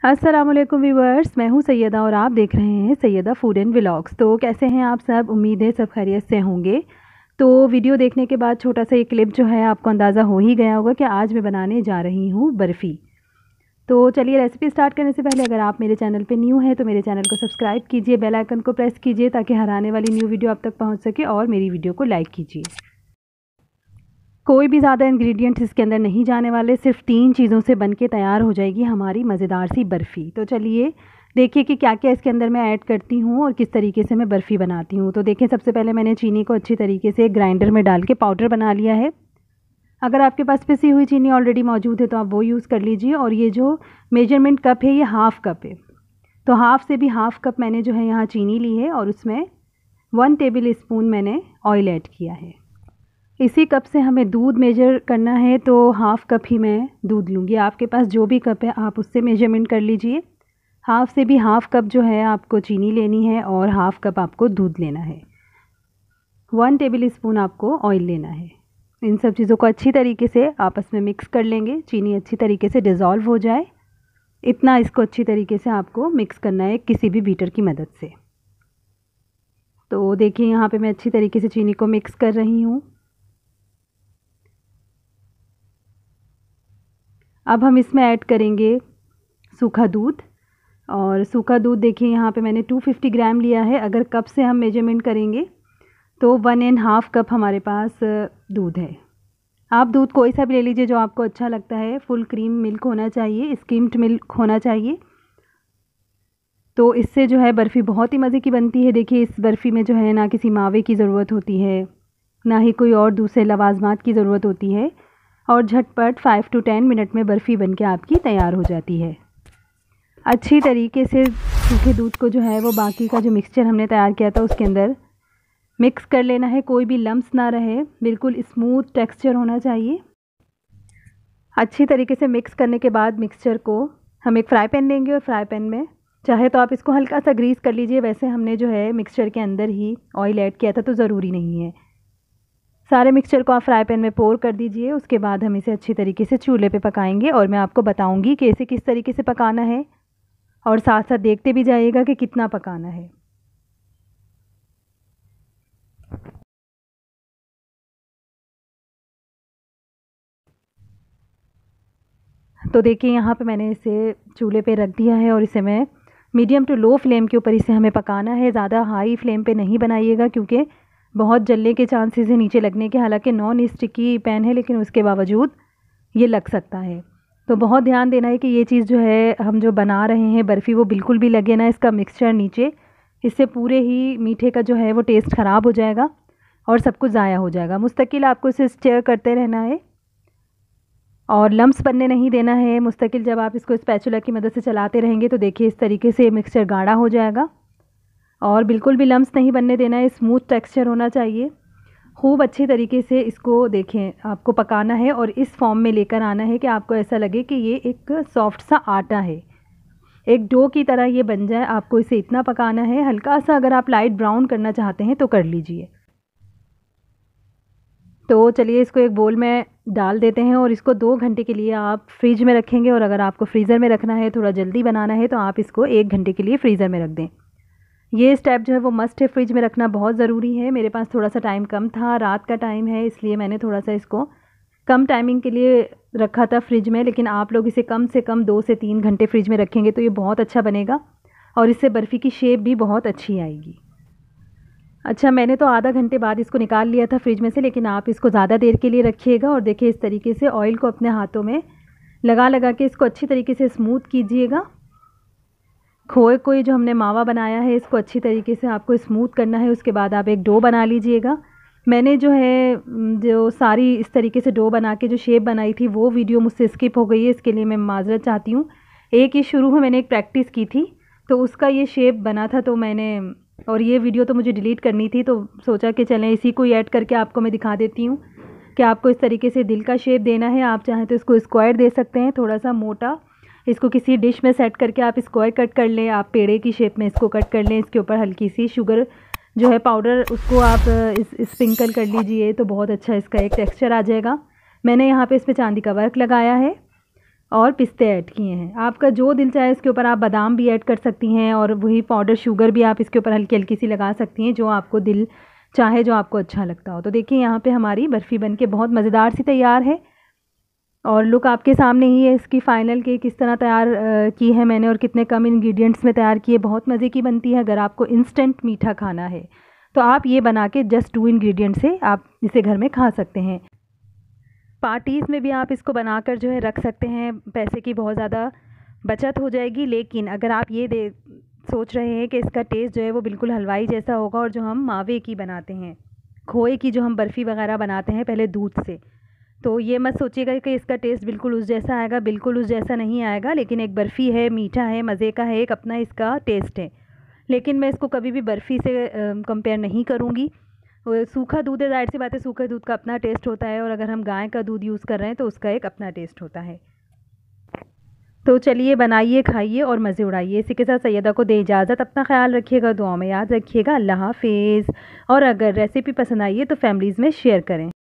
अस्सलामुअलैकुम व्यूअर्स, मैं हूं सैयदा और आप देख रहे हैं सैयदा फूड एंड व्लॉग्स। तो कैसे हैं आप सब? उम्मीद है सब खैरियत से होंगे। तो वीडियो देखने के बाद छोटा सा ये क्लिप जो है आपको अंदाज़ा हो ही गया होगा कि आज मैं बनाने जा रही हूं बर्फ़ी। तो चलिए रेसिपी स्टार्ट करने से पहले अगर आप मेरे चैनल पे न्यू हैं तो मेरे चैनल को सब्सक्राइब कीजिए, बेल आइकन को प्रेस कीजिए ताकि हर आने वाली न्यू वीडियो आप तक पहुँच सके, और मेरी वीडियो को लाइक कीजिए। कोई भी ज़्यादा इंग्रेडिएंट्स इसके अंदर नहीं जाने वाले, सिर्फ 3 चीज़ों से बनके तैयार हो जाएगी हमारी मज़ेदार सी बर्फ़ी। तो चलिए देखिए कि क्या क्या इसके अंदर मैं ऐड करती हूँ और किस तरीके से मैं बर्फ़ी बनाती हूँ। तो देखिए सबसे पहले मैंने चीनी को अच्छी तरीके से ग्राइंडर में डाल के पाउडर बना लिया है। अगर आपके पास पिसी हुई चीनी ऑलरेडी मौजूद है तो आप वो यूज़ कर लीजिए। और ये जो मेजरमेंट कप है ये हाफ़ कप है, तो हाफ़ से भी हाफ़ कप मैंने जो है यहाँ चीनी ली है और उसमें 1 टेबल स्पून मैंने ऑयल ऐड किया है। इसी कप से हमें दूध मेजर करना है, तो हाफ़ कप ही मैं दूध लूँगी। आपके पास जो भी कप है आप उससे मेजरमेंट कर लीजिए। हाफ़ से भी हाफ़ कप जो है आपको चीनी लेनी है और हाफ़ कप आपको दूध लेना है। 1 टेबल स्पून आपको ऑयल लेना है। इन सब चीज़ों को अच्छी तरीके से आपस में मिक्स कर लेंगे। चीनी अच्छी तरीके से डिज़ोल्व हो जाए, इतना इसको अच्छी तरीके से आपको मिक्स करना है किसी भी बीटर की मदद से। तो देखिए यहाँ पे मैं अच्छी तरीके से चीनी को मिक्स कर रही हूँ। अब हम इसमें ऐड करेंगे सूखा दूध। और सूखा दूध देखिए यहाँ पे मैंने 250 ग्राम लिया है। अगर कप से हम मेजरमेंट करेंगे तो 1.5 कप हमारे पास दूध है। आप दूध कोई सा भी ले लीजिए जो आपको अच्छा लगता है। फुल क्रीम मिल्क होना चाहिए, स्किम्ड मिल्क होना चाहिए, तो इससे जो है बर्फ़ी बहुत ही मज़े की बनती है। देखिए इस बर्फ़ी में जो है ना किसी मावे की ज़रूरत होती है, ना ही कोई और दूसरे लवाजमात की ज़रूरत होती है, और झटपट 5 to 10 मिनट में बर्फ़ी बनके आपकी तैयार हो जाती है। अच्छी तरीके से सूखे दूध को जो है वो बाकी का जो मिक्सचर हमने तैयार किया था उसके अंदर मिक्स कर लेना है। कोई भी लम्स ना रहे, बिल्कुल स्मूथ टेक्सचर होना चाहिए। अच्छी तरीके से मिक्स करने के बाद मिक्सचर को हम एक फ्राई पैन लेंगे और फ्राई पैन में चाहे तो आप इसको हल्का सा ग्रीस कर लीजिए। वैसे हमने जो है मिक्सचर के अंदर ही ऑयल ऐड किया था तो ज़रूरी नहीं है। सारे मिक्सचर को आप फ्राई पैन में पोर कर दीजिए। उसके बाद हम इसे अच्छी तरीके से चूल्हे पे पकाएंगे और मैं आपको बताऊंगी कि इसे किस तरीके से पकाना है, और साथ साथ देखते भी जाइएगा कि कितना पकाना है। तो देखिए यहाँ पे मैंने इसे चूल्हे पे रख दिया है और इसे मैं मीडियम टू लो फ्लेम के ऊपर इसे हमें पकाना है। ज़्यादा हाई फ्लेम पे नहीं बनाइएगा क्योंकि बहुत जलने के चांसेस हैं नीचे लगने के। हालांकि नॉन स्टिकी पैन है लेकिन उसके बावजूद ये लग सकता है, तो बहुत ध्यान देना है कि ये चीज़ जो है हम जो बना रहे हैं बर्फ़ी वो बिल्कुल भी लगे ना इसका मिक्सचर नीचे। इससे पूरे ही मीठे का जो है वो टेस्ट ख़राब हो जाएगा और सब कुछ ज़ाया हो जाएगा। मुस्तकिल आपको इसे स्टीयर करते रहना है और लम्स बनने नहीं देना है। मुस्तकिल जब आप इसको स्पैचुला की मदद से चलाते रहेंगे तो देखिए इस तरीके से मिक्सचर गाढ़ा हो जाएगा और बिल्कुल भी लम्स नहीं बनने देना है। स्मूथ टेक्सचर होना चाहिए। खूब अच्छी तरीके से इसको देखें आपको पकाना है और इस फॉर्म में लेकर आना है कि आपको ऐसा लगे कि ये एक सॉफ्ट सा आटा है, एक डो की तरह ये बन जाए। आपको इसे इतना पकाना है। हल्का सा अगर आप लाइट ब्राउन करना चाहते हैं तो कर लीजिए। तो चलिए इसको एक बोल में डाल देते हैं और इसको 2 घंटे के लिए आप फ्रिज में रखेंगे। और अगर आपको फ्रीज़र में रखना है, थोड़ा जल्दी बनाना है, तो आप इसको 1 घंटे के लिए फ्रीज़र में रख दें। ये स्टेप जो है वो मस्ट है, फ्रिज में रखना बहुत ज़रूरी है। मेरे पास थोड़ा सा टाइम कम था, रात का टाइम है, इसलिए मैंने थोड़ा सा इसको कम टाइमिंग के लिए रखा था फ्रिज में। लेकिन आप लोग इसे कम से कम 2 से 3 घंटे फ्रिज में रखेंगे तो ये बहुत अच्छा बनेगा और इससे बर्फ़ी की शेप भी बहुत अच्छी आएगी। अच्छा, मैंने तो आधा घंटे बाद इसको निकाल लिया था फ्रिज में से, लेकिन आप इसको ज़्यादा देर के लिए रखिएगा। और देखिए इस तरीके से ऑयल को अपने हाथों में लगा लगा के इसको अच्छी तरीके से स्मूथ कीजिएगा। खोए को जो हमने मावा बनाया है इसको अच्छी तरीके से आपको स्मूथ करना है। उसके बाद आप एक डो बना लीजिएगा। मैंने जो है जो सारी इस तरीके से डो बना के जो शेप बनाई थी वो वीडियो मुझसे स्किप हो गई है, इसके लिए मैं माज़रत चाहती हूँ। एक ये शुरू में मैंने एक प्रैक्टिस की थी तो उसका ये शेप बना था, तो मैंने और ये वीडियो तो मुझे डिलीट करनी थी, तो सोचा कि चलें इसी को ऐड करके आपको मैं दिखा देती हूँ कि आपको इस तरीके से दिल का शेप देना है। आप चाहें तो इसको स्क्वायर दे सकते हैं, थोड़ा सा मोटा। इसको किसी डिश में सेट करके आप स्क्वायर कट कर लें, आप पेड़े की शेप में इसको कट कर लें। इसके ऊपर हल्की सी शुगर जो है पाउडर उसको आप स्प्रिंकल कर लीजिए तो बहुत अच्छा इसका एक टेक्सचर आ जाएगा। मैंने यहाँ पे इस पर चांदी का वर्क लगाया है। और पिस्ते ऐड किए हैं। आपका जो दिल चाहे इसके ऊपर आप बादाम भी ऐड कर सकती हैं और वही पाउडर शुगर भी आप इसके ऊपर हल्की हल्की सी लगा सकती हैं, जो आपको दिल चाहे, जो आपको अच्छा लगता हो। तो देखिए यहाँ पे हमारी बर्फ़ी बन के बहुत मज़ेदार सी तैयार है और लुक आपके सामने ही है इसकी फ़ाइनल कि किस तरह तैयार की है मैंने और कितने कम इंग्रेडिएंट्स में तैयार की है। बहुत मज़े की बनती है। अगर आपको इंस्टेंट मीठा खाना है तो आप ये बना के जस्ट 2 इंग्रेडिएंट से आप इसे घर में खा सकते हैं। पार्टीज़ में भी आप इसको बनाकर जो है रख सकते हैं, पैसे की बहुत ज़्यादा बचत हो जाएगी। लेकिन अगर आप ये सोच रहे हैं कि इसका टेस्ट जो है वो बिल्कुल हलवाई जैसा होगा, और जो हम मावे की बनाते हैं, खोए की जो हम बर्फ़ी वगैरह बनाते हैं पहले दूध से, तो ये मत सोचिएगा कि इसका टेस्ट बिल्कुल उस जैसा आएगा, बिल्कुल उस जैसा नहीं आएगा। लेकिन एक बर्फ़ी है, मीठा है, मज़े का है, एक अपना इसका टेस्ट है। लेकिन मैं इसको कभी भी बर्फ़ी से कंपेयर नहीं करूँगी। सूखा दूध है, ज़ाहिर सी बात है सूखे दूध का अपना टेस्ट होता है, और अगर हम गाय का दूध यूज़ कर रहे हैं तो उसका एक अपना टेस्ट होता है। तो चलिए बनाइए, खाइए और मज़े उड़ाइए। इसी के साथ सैयदा को दे इजाज़त। अपना ख्याल रखिएगा, दुआ में याद रखिएगा। अल्लाह हाफ़िज़। और अगर रेसिपी पसंद आई है तो फैमिलीज़ में शेयर करें।